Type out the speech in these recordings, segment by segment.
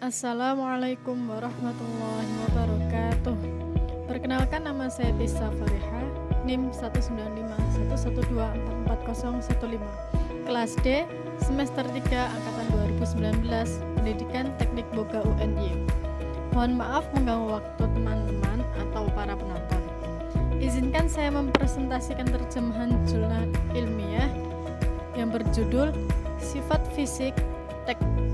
Assalamualaikum warahmatullahi wabarakatuh. Perkenalkan, nama saya Tisa Fariha, NIM 19511244015, kelas D, semester 3, angkatan 2019, Pendidikan Teknik Boga UNY. Mohon maaf mengganggu waktu teman-teman atau para penonton. Izinkan saya mempresentasikan terjemahan jurnal ilmiah yang berjudul Sifat Fisik,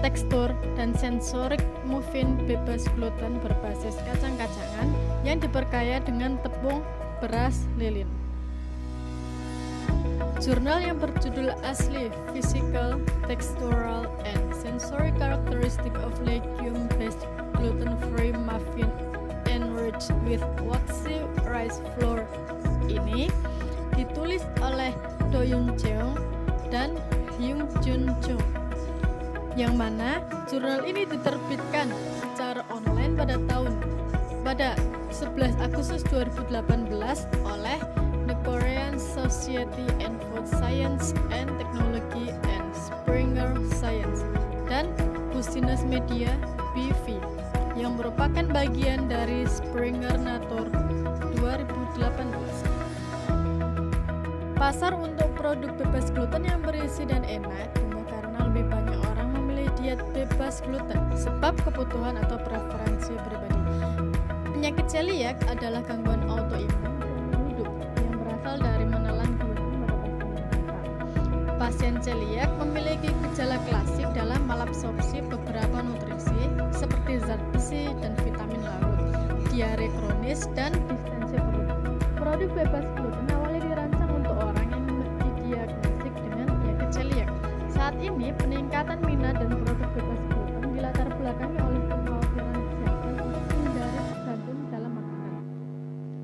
Tekstur, dan Sensorik Muffin Bebas Gluten Berbasis Kacang-kacangan yang diperkaya dengan tepung, beras, lilin. Jurnal yang berjudul asli Physical, Textural, and Sensory Characteristic of Legume-Based Gluten-Free Muffin Enriched with Waxy Rice Flour ini ditulis oleh Do Yoon Jeong dan Hyung Jun Chung, yang mana jurnal ini diterbitkan secara online pada 11 Agustus 2018 oleh The Korean Society and Food Science and Technology and Springer Science dan Business Media BV yang merupakan bagian dari Springer Nature 2018. Pasar untuk produk bebas gluten yang berisi dan enak karena lebih banyak orang memilih diet bebas gluten sebab kebutuhan atau preferensi pribadi. Penyakit celiak adalah gangguan autoimun hidup yang berasal dari menelan gluten pada pasien. Pasien celiak memiliki gejala klasik dalam malabsorpsi beberapa nutrisi seperti zat besi dan vitamin larut, diare kronis, dan distensi perut. Produk bebas gluten awalnya dirancang untuk orang yang didiagnosis dengan penyakit celiak. Saat ini, peningkatan minat dan produk bebas gluten dilatar belakangi oleh kekhawatiran kesehatan untuk menghindari tergantung dalam makanan.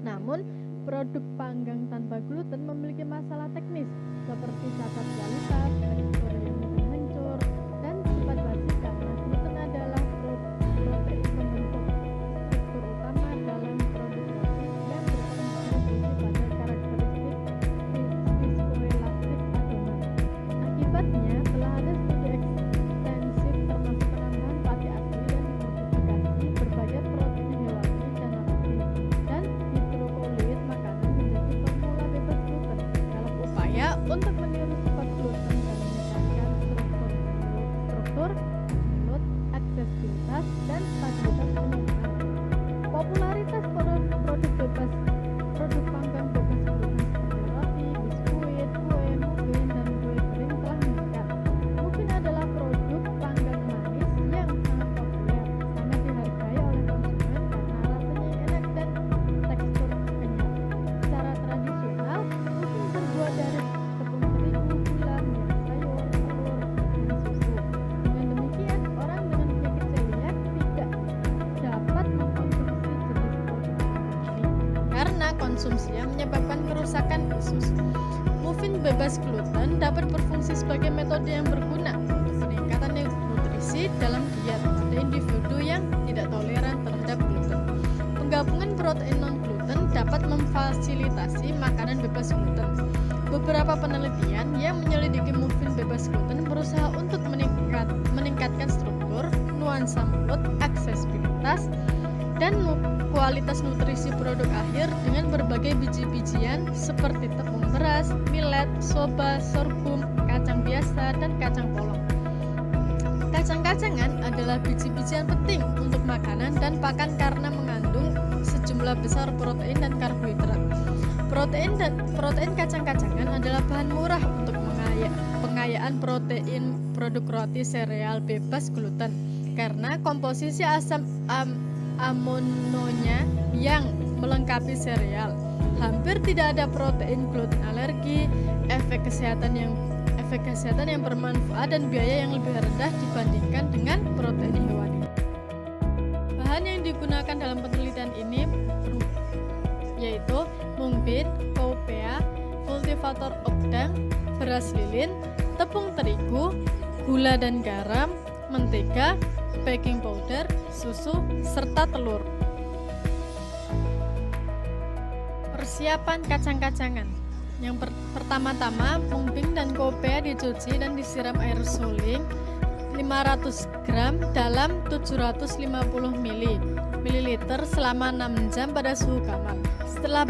Namun, produk panggang tanpa gluten memiliki masalah teknis seperti cacat kualitas, tekstur yang mudah hancur, dan sifat basi karena gluten adalah protein pembentuk struktur utama dalam produk roti yang berkontribusi pada karakteristik viskoelastik adonan. Akibatnya, telah ada studi ekstensif termasuk penambahan fatty asli dan modifikasi berbagai protein hewani dan nabati dan hidrokolit makanan menjadi formula bebas gluten dalam upaya untuk meniru sifat gluten dan meningkatkan struktur, mulut, aksesibilitas, dan stabilitas penyediaan. Popularitas produk panggang bebas gluten seperti roti, biskuit, kue, muffin, dan kue kering telah meningkat. Muffin adalah produk panggang manis yang sangat populer, sangat dihargai oleh konsumen karena rasanya enak dan tekstur kenyal. Secara tradisional, muffin terbuat dari tepung terigu, gula, minyak sayur, telur, dan susu. Dengan demikian, orang dengan penyakit celiak tidak dapat mengkonsumsi jenis produk panggang ini karena konsumsinya menyebabkan kerusakan usus. Muffin bebas gluten dapat berfungsi sebagai metode yang berguna untuk peningkatan nutrisi dalam diet pada individu yang tidak toleran terhadap gluten. Penggabungan protein non-gluten dapat memfasilitasi makanan bebas gluten. Beberapa penelitian yang menyelidiki muffin bebas gluten berusaha untuk meningkatkan struktur, nuansa mulut, aksesibilitas, dan kualitas nutrisi produk akhir dengan berbagai biji-bijian seperti tepung beras, millet, soba, sorghum, kacang biasa, dan kacang polong. Kacang-kacangan adalah biji-bijian penting untuk makanan dan pakan karena mengandung sejumlah besar protein dan karbohidrat. Protein kacang-kacangan adalah bahan murah untuk pengayaan protein produk roti sereal bebas gluten karena komposisi asam aminonya yang melengkapi sereal. Hampir tidak ada protein gluten alergi, efek kesehatan yang bermanfaat, dan biaya yang lebih rendah dibandingkan dengan protein hewani. Bahan yang digunakan dalam penelitian ini yaitu mung bean, cowpea, kultivator okdang, beras lilin, tepung terigu, gula dan garam, mentega, baking powder, susu, serta telur. Persiapan kacang-kacangan. Yang pertama-tama, mung bean dan cowpea dicuci dan disiram air suling 500 gram dalam 750 ml selama 6 jam pada suhu kamar. Setelah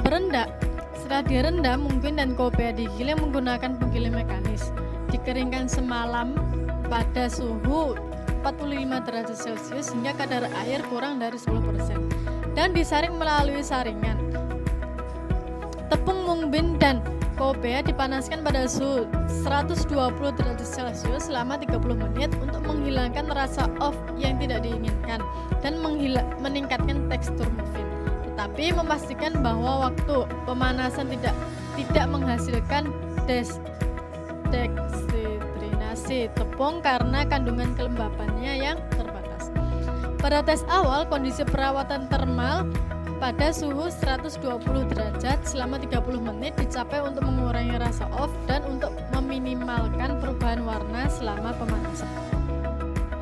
direndam mungkin dan kopea digiling menggunakan penggiling mekanis. Dikeringkan semalam pada suhu 45 derajat Celcius hingga kadar air kurang dari 10% dan disaring melalui saringan. Tepung mung bean dan kopea dipanaskan pada suhu 120 derajat Celcius selama 30 menit untuk menghilangkan rasa off yang tidak diinginkan dan meningkatkan tekstur muffin. Tetapi memastikan bahwa waktu pemanasan tidak menghasilkan deshidratasi tepung karena kandungan kelembapannya yang terbatas. Pada tes awal, kondisi perawatan termal pada suhu 120 derajat selama 30 menit dicapai untuk mengurangi rasa off dan untuk meminimalkan perubahan warna selama pemanasan.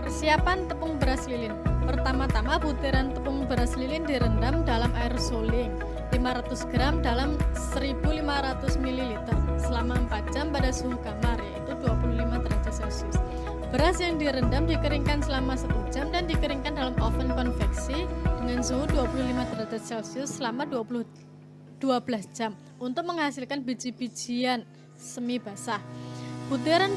Persiapan tepung beras lilin. Pertama-tama butiran tepung beras lilin direndam dalam air suling 500 gram dalam 1500 ml selama 4 jam pada suhu kamar, yaitu 25 derajat Celcius. Beras yang direndam dikeringkan selama 1 jam dan dikeringkan dalam oven konveksi dengan suhu 25 derajat Celcius selama 12 jam untuk menghasilkan biji-bijian semi basah. Butiran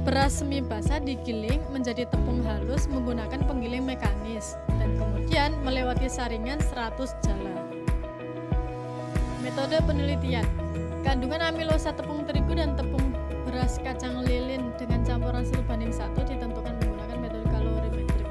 beras semi basah digiling menjadi tepung halus menggunakan penggiling mekanis dan kemudian melewati saringan 100 jala. Metode penelitian. Kandungan amilosa tepung terigu dan tepung beras kacang lilin dengan campuran 1:1 ditentukan menggunakan metode kalorimetrik.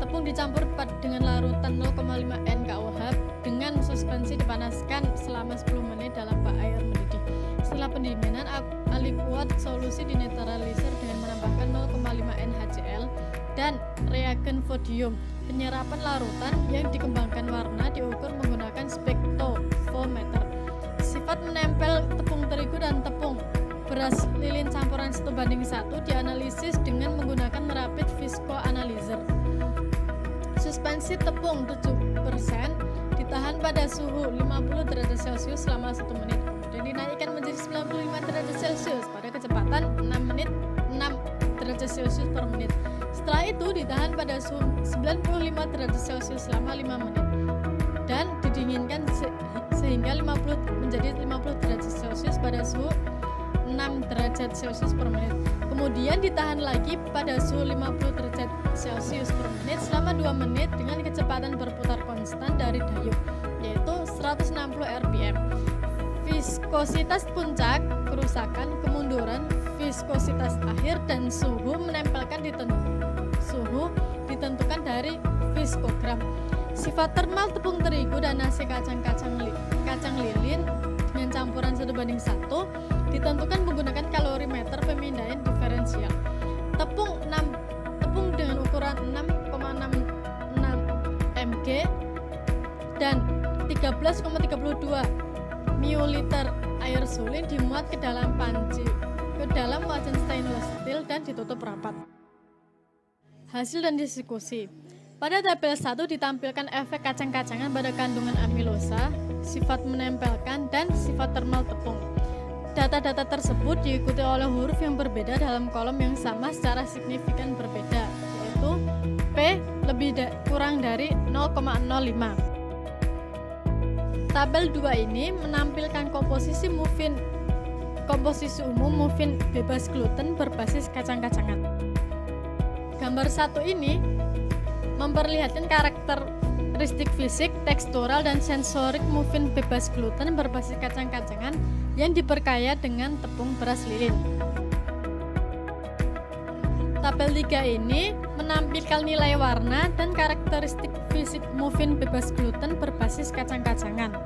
Tepung dicampur dengan larutan 0,5 N KUH dengan suspensi dipanaskan selama 10 menit dalam bak air mendidih. Setelah pendinginan, alikuat solusi dinetralisir dengan menambahkan 0,5 N HCl dan reagen sodium. Penyerapan larutan yang dikembangkan warna diukur menggunakan spektrofometer. Sifat menempel tepung terigu dan tepung beras lilin campuran 1:1 dianalisis dengan menggunakan rapid viscoanalyzer. Suspensi tepung 7% ditahan pada suhu 50 derajat Celcius selama 1 menit. Kemudian dinaikkan menjadi 95 derajat Celcius pada kecepatan 6 derajat Celcius per menit. Setelah itu ditahan pada suhu 95 derajat Celcius selama 5 menit dan didinginkan sehingga menjadi 50 derajat Celcius pada suhu 6 derajat Celcius per menit. Kemudian ditahan lagi pada suhu 50 derajat Celcius per menit selama 2 menit dengan kecepatan berputar konstan dari dayung, yaitu 160 rpm. Viskositas puncak, kerusakan, kemunduran, viskositas akhir, dan suhu ditentukan dari viskogram. Sifat termal tepung terigu dan nasi kacang lilin dengan campuran 1:1 ditentukan menggunakan kalorimeter pemindaian diferensial. Tepung dengan ukuran 6,66 mg dan 13,32 ml air suling dimuat ke dalam wajan stainless steel dan ditutup rapat. Hasil dan diskusi. Pada tabel 1 ditampilkan efek kacang-kacangan pada kandungan amilosa, sifat menempelkan, dan sifat termal tepung. Data-data tersebut diikuti oleh huruf yang berbeda dalam kolom yang sama secara signifikan berbeda, yaitu P kurang dari 0,05. Tabel 2 ini menampilkan komposisi umum muffin bebas gluten berbasis kacang-kacangan. Gambar 1 ini memperlihatkan karakteristik fisik, tekstural, dan sensorik muffin bebas gluten berbasis kacang-kacangan yang diperkaya dengan tepung beras lilin. Tabel 3 ini menampilkan nilai warna dan karakteristik fisik muffin bebas gluten berbasis kacang-kacangan.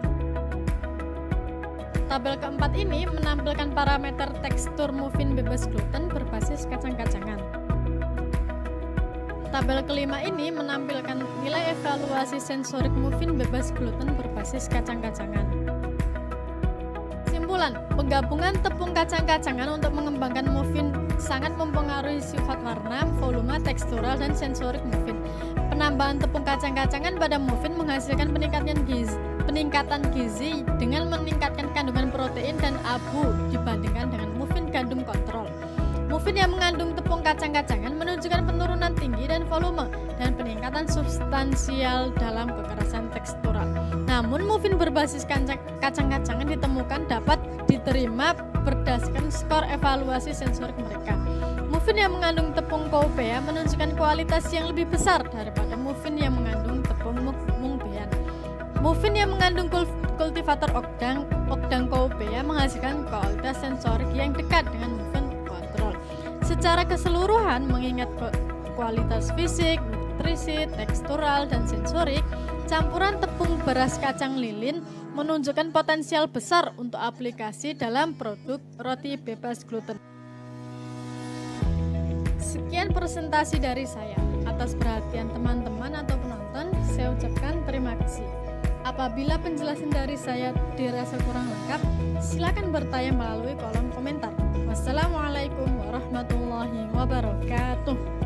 Tabel keempat ini menampilkan parameter tekstur muffin bebas gluten berbasis kacang-kacangan. Tabel kelima ini menampilkan nilai evaluasi sensorik muffin bebas gluten berbasis kacang-kacangan. Kesimpulan, penggabungan tepung kacang-kacangan untuk mengembangkan muffin sangat mempengaruhi sifat warna, volume, tekstural, dan sensorik muffin. Penambahan tepung kacang-kacangan pada muffin menghasilkan peningkatan gizi dengan meningkatkan kandungan protein dan abu dibandingkan dengan muffin gandum kontrol. Muffin yang mengandung tepung kacang-kacangan menunjukkan penurunan tinggi dan volume dan peningkatan substansial dalam kekerasan tekstural. Namun muffin berbasis kacang-kacangan ditemukan dapat diterima berdasarkan skor evaluasi sensorik mereka. Muffin yang mengandung tepung coubea menunjukkan kualitas yang lebih besar daripada muffin yang mengandung tepung mungbean. Muffin yang mengandung kultivator okdang coubea menghasilkan kualitas sensorik yang dekat dengan muffin kontrol. Secara keseluruhan, mengingat kualitas fisik, nutrisi, tekstural, dan sensorik, campuran tepung beras kacang lilin menunjukkan potensial besar untuk aplikasi dalam produk roti bebas gluten. Sekian presentasi dari saya. Atas perhatian teman-teman atau penonton, saya ucapkan terima kasih. Apabila penjelasan dari saya dirasa kurang lengkap, silakan bertanya melalui kolom komentar. Wassalamualaikum warahmatullahi wabarakatuh.